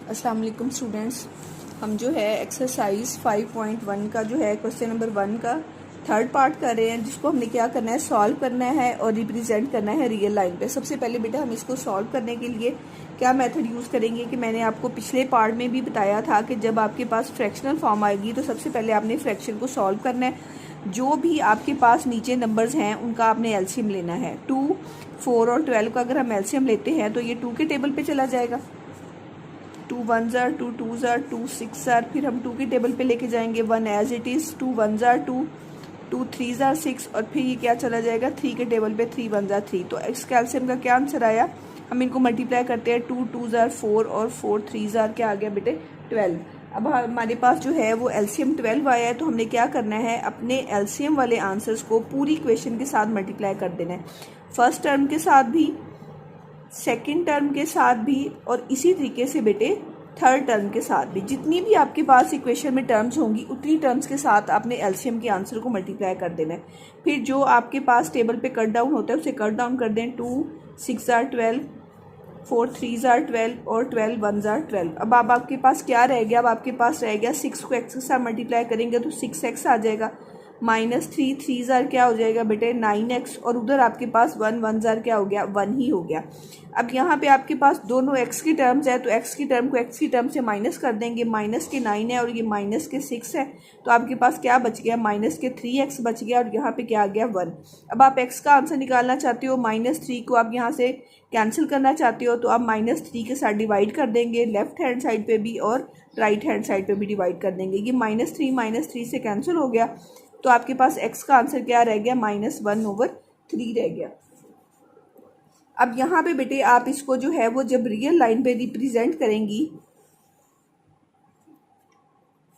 अस्सलाम वालेकुम स्टूडेंट्स। हम जो है एक्सरसाइज 5.1 का जो है क्वेश्चन नंबर 1 का थर्ड पार्ट कर रहे हैं, जिसको हमने क्या करना है, सॉल्व करना है और रिप्रेजेंट करना है रियल लाइन पे। सबसे पहले बेटा हम इसको सॉल्व करने के लिए क्या मेथड यूज़ करेंगे कि मैंने आपको पिछले पार्ट में भी बताया था कि जब आपके पास फ्रैक्शनल फॉर्म आएगी तो सबसे पहले आपने फ्रैक्शन को सॉल्व करना है। जो भी आपके पास नीचे नंबर्स हैं उनका आपने एलसीएम लेना है। 2, 4 और 12 का अगर हम एलसीएम लेते हैं तो ये 2 के टेबल पे चला जाएगा। 2 1 जार 2 2 जार 2 6 जार, फिर हम 2 की टेबल पे लेके जाएंगे 1 एज इट इज़। 2 1 जार 2, 2 3 जार 6 और फिर ये क्या चला जाएगा 3 के टेबल पे 3 1 जार 3। तो एक्स कैल्शियम का क्या आंसर आया, हम इनको मल्टीप्लाई करते हैं। 2 2 जार 4 और 4 3 जार क्या आ गया बेटे 12। अब हमारे पास जो है वो एलसीएम 12 आया है, तो हमने क्या करना है, अपने एलसीएम वाले आंसर्स को पूरी इक्वेशन के साथ मल्टीप्लाई कर देना है। फर्स्ट टर्म के साथ भी, सेकंड टर्म के साथ भी और इसी तरीके से बेटे थर्ड टर्म के साथ भी। जितनी भी आपके पास इक्वेशन में टर्म्स होंगी उतनी टर्म्स के साथ आपने एलसीएम के आंसर को मल्टीप्लाई कर देना है। फिर जो आपके पास टेबल पे कट डाउन होता है उसे कट डाउन कर दें। 2 6 जार 12, 4 3 जार 12 और 12 1 जार 12। अब आपके पास क्या रह गया, अब आपके पास रह गया 6 को एक्स के साथ मल्टीप्लाई करेंगे तो 6x आ जाएगा। -3 3 जार क्या हो जाएगा बेटे 9x, और उधर आपके पास 1 1 जार क्या हो गया 1 ही हो गया। अब यहाँ पे आपके पास दोनों x की टर्म्स है तो x की टर्म को x की टर्म से माइनस कर देंगे। माइनस के 9 है और ये माइनस के 6 है, तो आपके पास क्या बच गया माइनस के 3x बच गया, और यहाँ पे क्या आ गया 1। अब आप x का आंसर निकालना चाहते हो, -3 को आप यहाँ से कैंसिल करना चाहते हो तो आप -3 के साथ डिवाइड कर देंगे, लेफ्ट हैंड साइड पे भी और राइट हैंड साइड पे भी डिवाइड कर देंगे। ये -3 से कैंसिल हो गया, तो आपके पास x का आंसर क्या रह गया -1/3 रह गया। अब यहाँ पे बेटे आप इसको जो है वो जब रियल लाइन पे रिप्रेजेंट करेंगी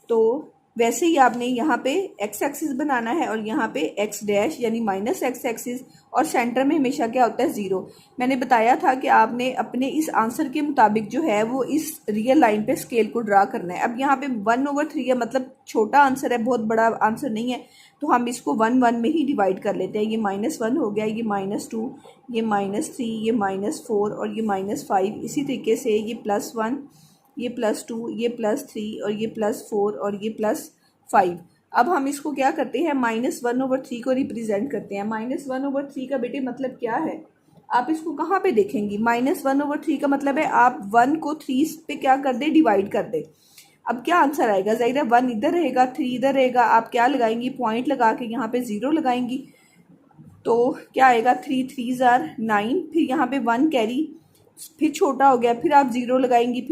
तो वैसे ही आपने यहाँ पे एक्स एक्सिस बनाना है और यहाँ पे एक्स डैश यानी -x एक्सिस, और सेंटर में हमेशा क्या होता है 0। मैंने बताया था कि आपने अपने इस आंसर के मुताबिक जो है वो इस रियल लाइन पे स्केल को ड्रा करना है। अब यहाँ पे 1/3 है, मतलब छोटा आंसर है, बहुत बड़ा आंसर नहीं है, तो हम इसको 1 1 में ही डिवाइड कर लेते हैं। ये -1 हो गया, ये -2, ये -3, ये -4 और ये -5। इसी तरीके से ये +1, ये +2, ये +3 और ये +4 और ये +5। अब हम इसको क्या करते हैं, -1/3 को रिप्रेजेंट करते हैं। -1/3 का बेटे मतलब क्या है, आप इसको कहाँ पे देखेंगी, -1/3 का मतलब है आप 1 को 3 पे क्या कर दे, डिवाइड कर दे। अब क्या आंसर आएगा, ज़ाहिर है 1 इधर रहेगा 3 इधर रहेगा, आप क्या लगाएंगी, पॉइंट लगा के यहाँ पे 0 लगाएंगी, तो क्या आएगा 3 3 जार 9, फिर यहाँ पे 1 कैरी, फिर छोटा हो गया, फिर आप 0 लगाएंगी, फिर